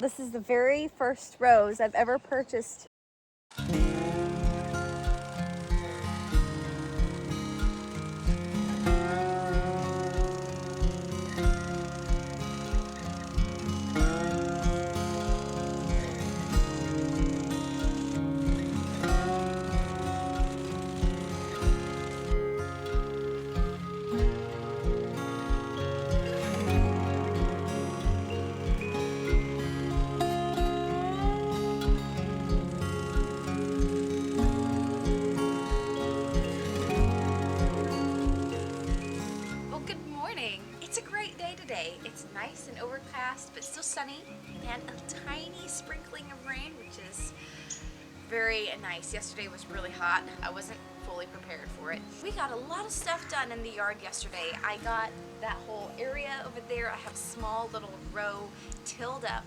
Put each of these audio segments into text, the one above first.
This is the very first rose I've ever purchased. It's a great day today. It's nice and overcast, but still sunny, and a tiny sprinkling of rain, which is very nice. Yesterday was really hot. I wasn't fully prepared for it. We got a lot of stuff done in the yard yesterday. I got that whole area over there. I have a small little row tilled up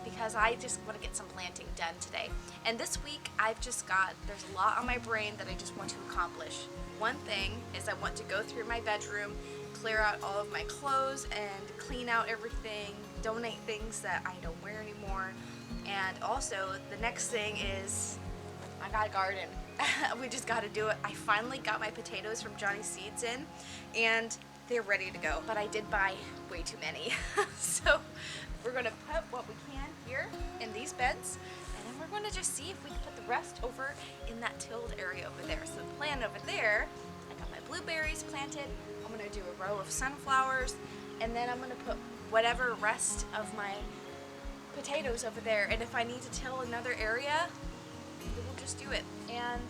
because I just want to get some planting done today. And this week there's a lot on my brain that I just want to accomplish. One thing is I want to go through my bedroom, clear out all of my clothes and clean out everything, donate things that I don't wear anymore. And also the next thing is I got a garden. We just got to do it. I finally got my potatoes from Johnny's Seeds in and they're ready to go, but I did buy way too many. So we're gonna put what we can here in these beds, and then we're gonna just see if we can put the rest over in that tilled area over there. So the plan over there, I got my blueberries planted. I'm gonna do a row of sunflowers, and then I'm gonna put whatever rest of my potatoes over there. And if I need to till another area, we'll just do it. And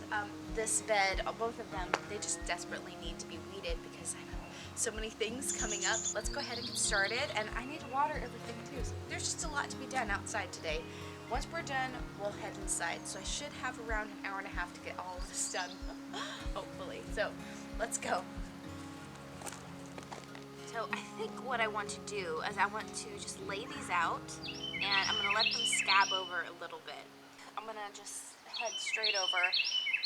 this bed, both of them, they just desperately need to be weeded because I have so many things coming up. Let's go ahead and get started, and I need to water everything too. So there's just a lot to be done outside today. Once we're done, we'll head inside. So I should have around an hour and a half to get all of this done, hopefully. So let's go. So I think what I want to do is I want to just lay these out, and I'm gonna let them scab over a little bit. I'm gonna just head straight over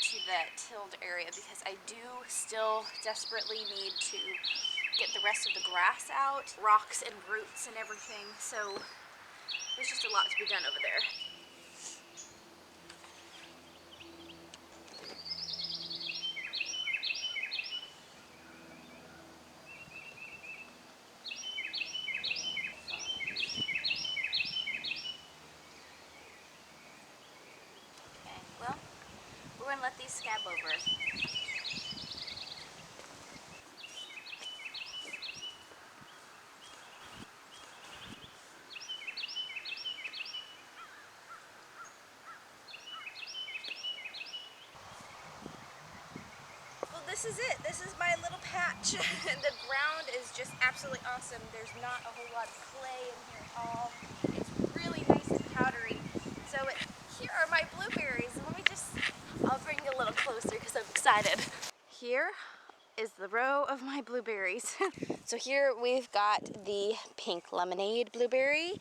to the tilled area because I do still desperately need to get the rest of the grass out, rocks and roots and everything. So there's just a lot to be done over there. We're gonna let these scab over. Well, this is it. This is my little patch. The ground is just absolutely awesome. There's not a whole lot of clay in here at all. It's really nice and powdery. So here are my blueberries. I'll bring you a little closer because I'm excited. Here is the row of my blueberries. So here we've got the pink lemonade blueberry,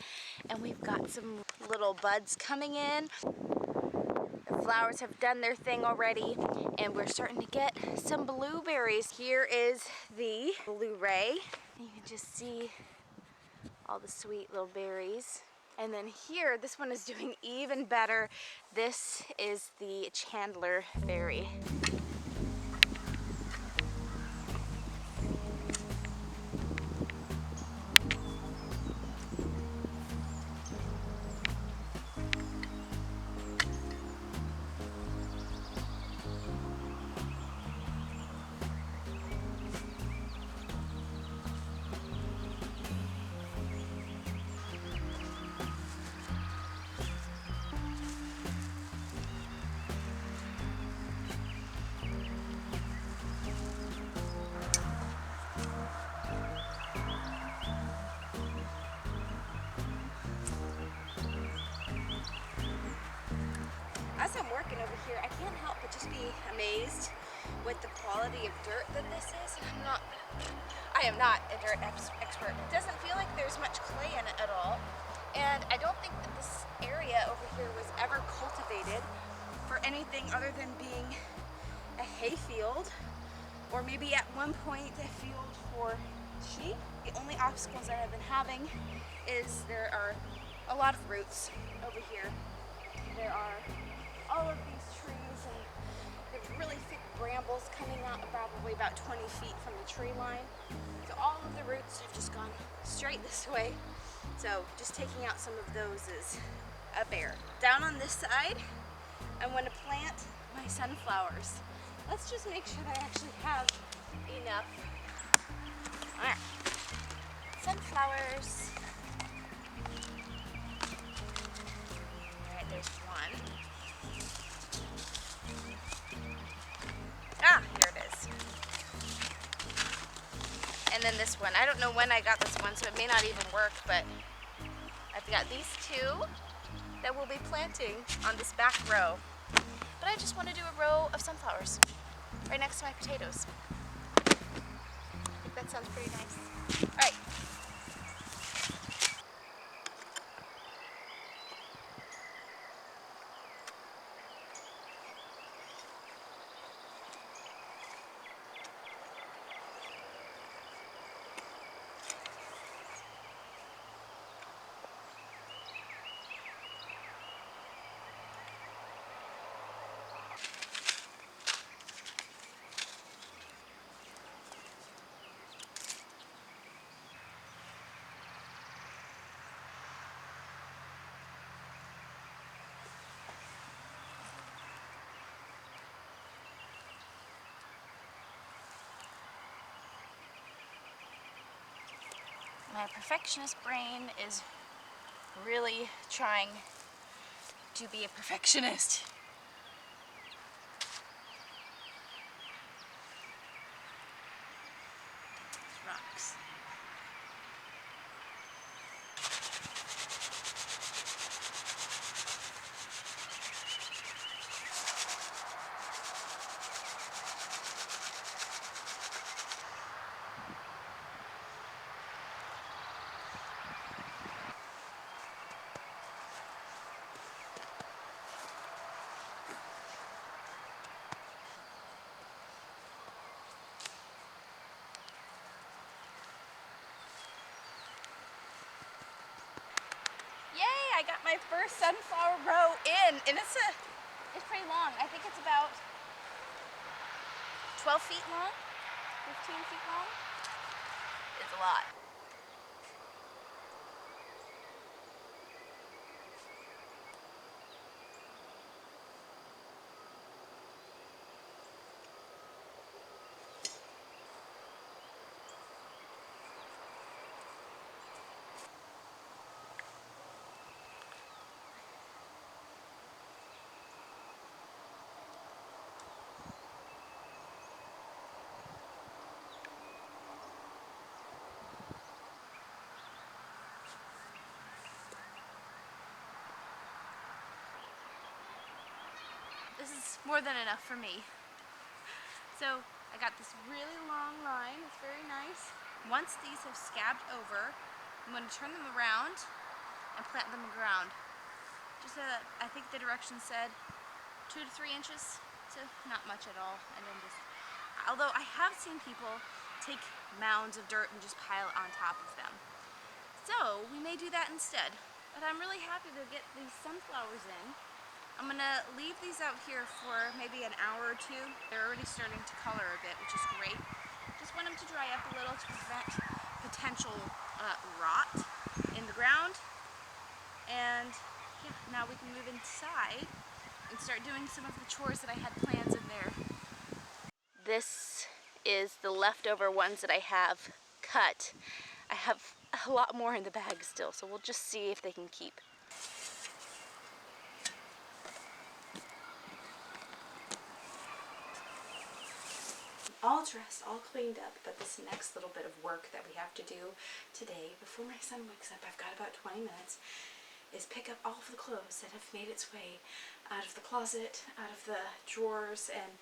and we've got some little buds coming in. The flowers have done their thing already, and we're starting to get some blueberries. Here is the blue ray. You can just see all the sweet little berries. And then here, this one is doing even better. This is the Chandler berry. As I'm working over here, I can't help but just be amazed with the quality of dirt that this is. I am not a dirt expert. It doesn't feel like there's much clay in it at all. And I don't think that this area over here was ever cultivated for anything other than being a hay field, or maybe at one point a field for sheep. The only obstacles that I've been having is there are a lot of roots over here. There are all of these trees and the really thick brambles coming out probably about 20 feet from the tree line. So all of the roots have just gone straight this way. So just taking out some of those is a bear. Down on this side, I'm going to plant my sunflowers. Let's just make sure that I actually have enough. All right, sunflowers. All right, there's one. Ah, here it is. And then this one. I don't know when I got this one, so it may not even work, but I've got these two that we'll be planting on this back row. But I just want to do a row of sunflowers right next to my potatoes. I think that sounds pretty nice. All right. My perfectionist brain is really trying to be a perfectionist. Rocks. Yay, I got my first sunflower row in, and it's pretty long. I think it's about 12 feet long, 15 feet long. It's a lot. This is more than enough for me. So I got this really long line. It's very nice. Once these have scabbed over, I'm going to turn them around and plant them in the ground. Just I think the directions said 2 to 3 inches, so not much at all. And then just, although I have seen people take mounds of dirt and just pile it on top of them. So we may do that instead. But I'm really happy to get these sunflowers in. I'm gonna leave these out here for maybe an hour or two. They're already starting to color a bit, which is great. Just want them to dry up a little to prevent potential rot in the ground. And yeah, now we can move inside and start doing some of the chores that I had plans in there. This is the leftover ones that I have cut. I have a lot more in the bag still, so we'll just see if they can keep. All dressed, all cleaned up, but this next little bit of work that we have to do today before my son wakes up, I've got about 20 minutes, is pick up all of the clothes that have made its way out of the closet, out of the drawers, and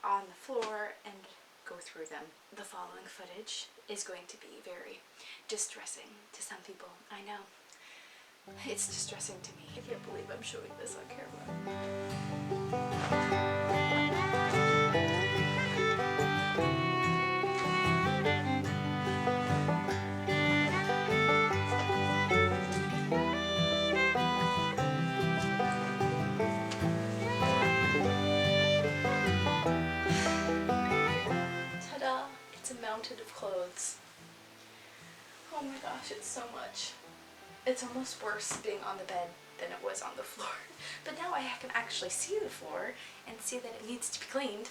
on the floor, and go through them. The following footage is going to be very distressing to some people. I know. It's distressing to me. I can't believe I'm showing this on camera. a mountain of clothes. Oh my gosh, it's so much. It's almost worse being on the bed than it was on the floor. But now I can actually see the floor and see that it needs to be cleaned.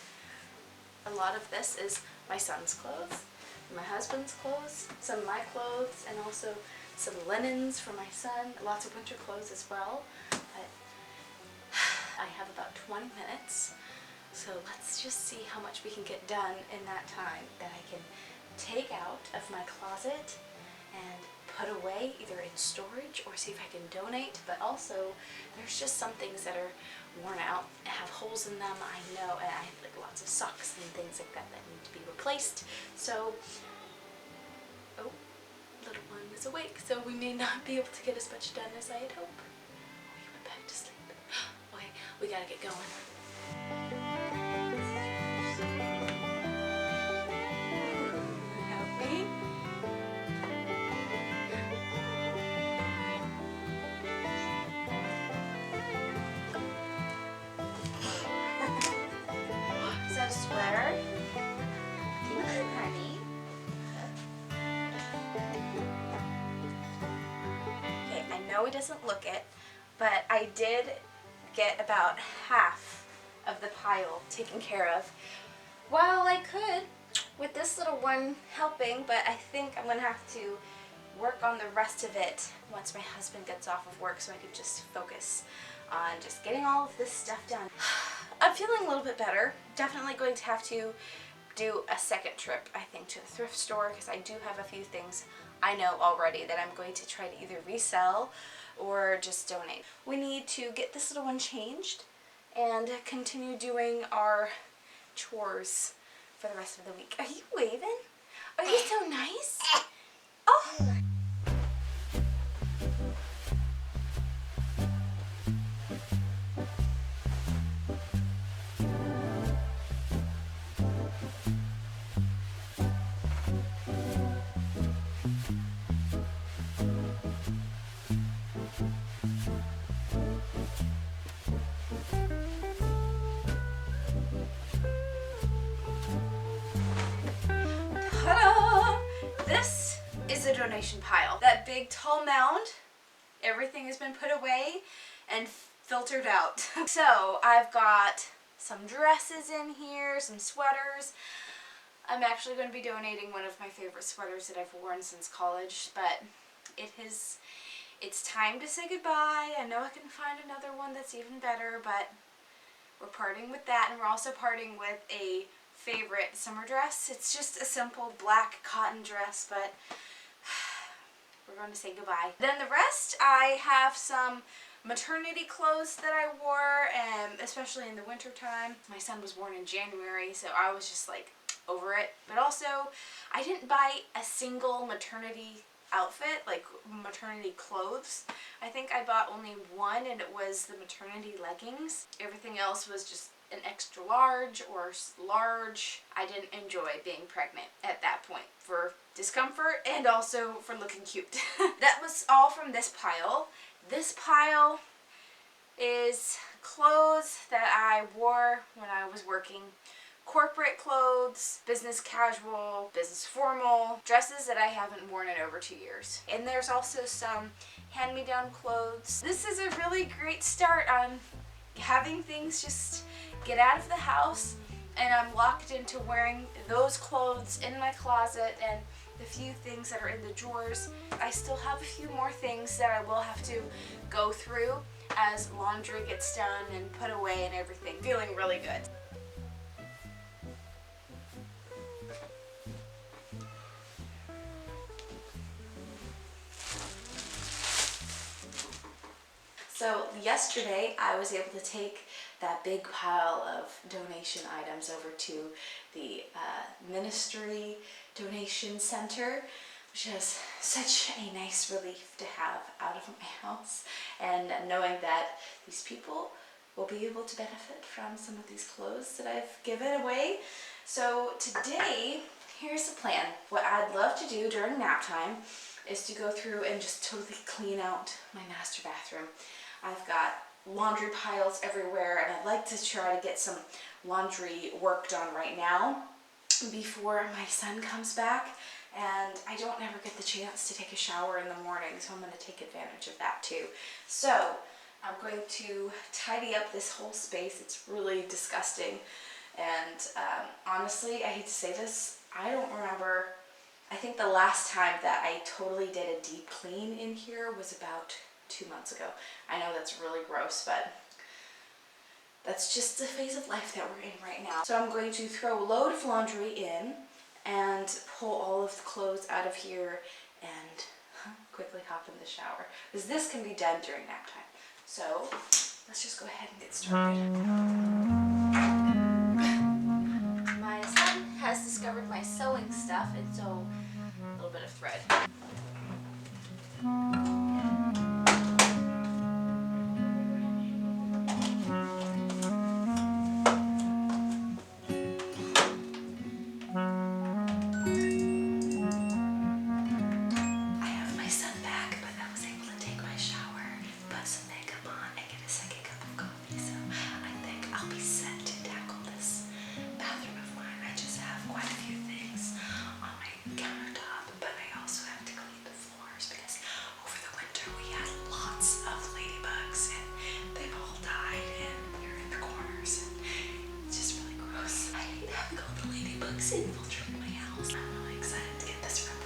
A lot of this is my son's clothes, my husband's clothes, some of my clothes, and also some linens for my son, lots of winter clothes as well. But I have about 20 minutes, so let's just see how much we can get done in that time that I can take out of my closet and put away either in storage or see if I can donate. But also there's just some things that are worn out, have holes in them, I know, and I have like lots of socks and things like that that need to be replaced. So, oh, little one is awake, so we may not be able to get as much done as I had hoped. Oh, he went back to sleep. Okay, we gotta get going. Help me. Is that a sweater? Thank you, honey. Okay, I know he doesn't look it, but I did get about half of the pile taken care of. Well, I could with this little one helping, but I think I'm gonna have to work on the rest of it once my husband gets off of work, so I can just focus on just getting all of this stuff done. I'm feeling a little bit better. Definitely going to have to do a second trip, I think, to the thrift store, because I do have a few things I know already that I'm going to try to either resell or just donate. We need to get this little one changed and continue doing our chores for the rest of the week. Are you waving? Are you so nice? Oh! Ta-da! This is a donation pile. That big tall mound, everything has been put away and filtered out. So I've got some dresses in here, some sweaters. I'm actually going to be donating one of my favorite sweaters that I've worn since college, but it's time to say goodbye. I know I can find another one that's even better, but we're parting with that, and we're also parting with a favorite summer dress. It's just a simple black cotton dress, but we're going to say goodbye. Then the rest, I have some maternity clothes that I wore, especially in the winter time. My son was born in January, so I was just like over it. But also, I didn't buy a single maternity outfit, like maternity clothes. I think I bought only one, and it was the maternity leggings. Everything else was just an extra large or large. I didn't enjoy being pregnant at that point for discomfort and also for looking cute. That was all from this pile. This pile is clothes that I wore when I was working. Corporate clothes, business casual, business formal, dresses that I haven't worn in over 2 years. And there's also some hand-me-down clothes. This is a really great start on having things just get out of the house, and I'm locked into wearing those clothes in my closet and the few things that are in the drawers. I still have a few more things that I will have to go through as laundry gets done and put away and everything. Feeling really good. So yesterday I was able to take that big pile of donation items over to the ministry donation center, which is such a nice relief to have out of my house, and knowing that these people will be able to benefit from some of these clothes that I've given away. So today, here's the plan. What I'd love to do during nap time is to go through and just totally clean out my master bathroom. I've got laundry piles everywhere, and I'd like to try to get some laundry work done right now. before my son comes back, and I don't ever get the chance to take a shower in the morning, so I'm going to take advantage of that too. So I'm going to tidy up this whole space. It's really disgusting, and honestly, I hate to say this, I don't remember. I think the last time that I totally did a deep clean in here was about 2 months ago. I know that's really gross, but that's just the phase of life that we're in right now. So I'm going to throw a load of laundry in and pull all of the clothes out of here and quickly hop in the shower, because this can be done during nap time. So let's just go ahead and get started. My son has discovered my sewing stuff, and so a little bit of thread. Infiltrate my house. I'm really excited to get this room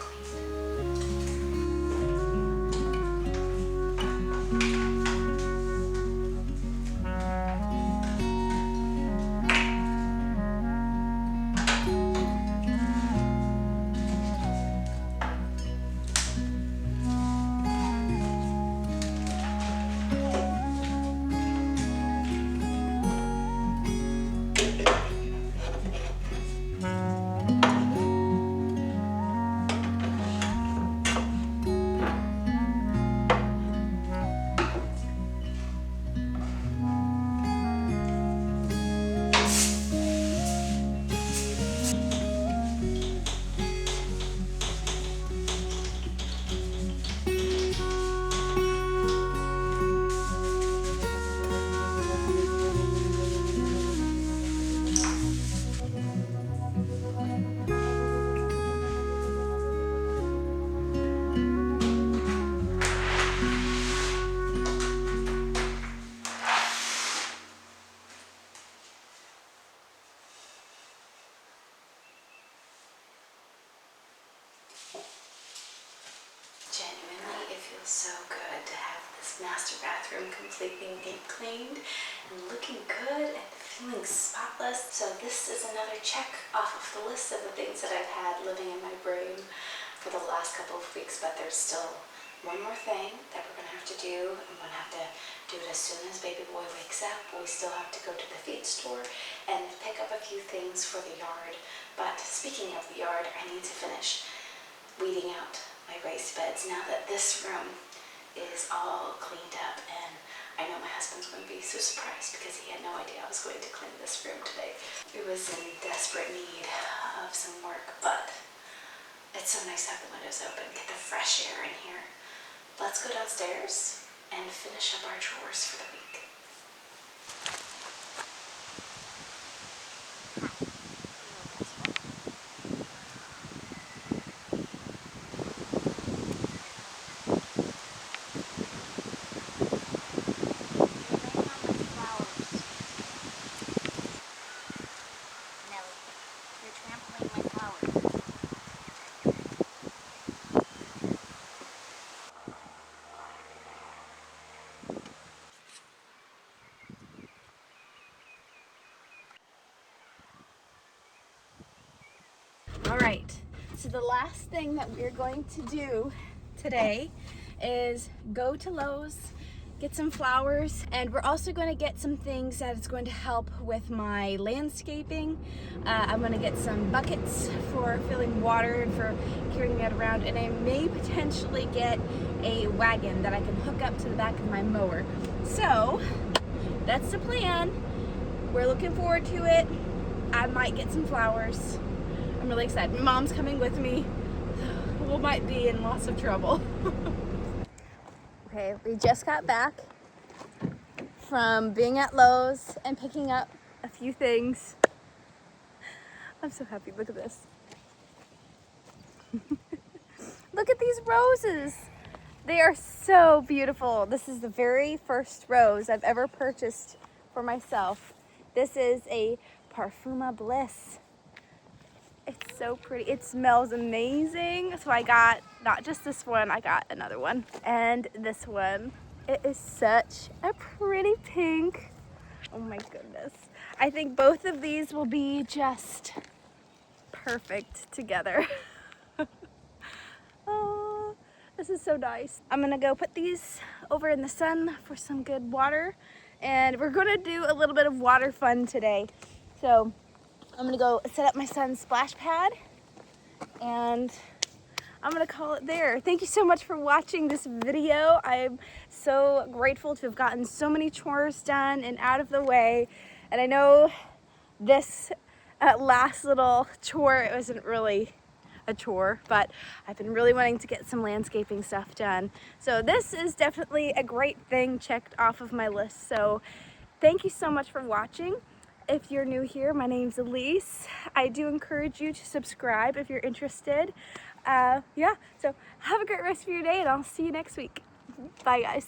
Genuinely, it feels so good to have this master bathroom completely deep cleaned and looking good and feeling spotless. So this is another check off of the list of the things that I've had living in my brain for the last couple of weeks, but there's still one more thing that we're going to have to do. I'm going to have to do it as soon as baby boy wakes up. We still have to go to the feed store and pick up a few things for the yard. But speaking of the yard, I need to finish weeding out my raised beds now that this room is all cleaned up, and I know my husband's going to be so surprised because he had no idea I was going to clean this room today. It was in desperate need of some work, but it's so nice to have the windows open, get the fresh air in here. Let's go downstairs and finish up our chores for the week. All right, so the last thing that we're going to do today is go to Lowe's, get some flowers, and we're also going to get some things that is going to help with my landscaping. I'm going to get some buckets for filling water and for carrying it around, and I may potentially get a wagon that I can hook up to the back of my mower. So that's the plan. We're looking forward to it. I might get some flowers. I'm really excited. My mom's coming with me. We might be in lots of trouble. Okay, we just got back from being at Lowe's and picking up a few things. I'm so happy. Look at this. Look at these roses. They are so beautiful. This is the very first rose I've ever purchased for myself. This is a Parfuma Bliss. It's so pretty. It smells amazing. So I got not just this one, I got another one. And this one. It is such a pretty pink. Oh my goodness. I think both of these will be just perfect together. Oh, this is so nice. I'm gonna go put these over in the sun for some good water. And we're gonna do a little bit of water fun today. So I'm gonna go set up my son's splash pad and I'm gonna call it there. Thank you so much for watching this video. I'm so grateful to have gotten so many chores done and out of the way. And I know this last little chore, it wasn't really a chore, but I've been really wanting to get some landscaping stuff done. So this is definitely a great thing checked off of my list. So thank you so much for watching. If you're new here, my name's Elise. I do encourage you to subscribe if you're interested. Yeah, so have a great rest of your day and I'll see you next week. Bye guys.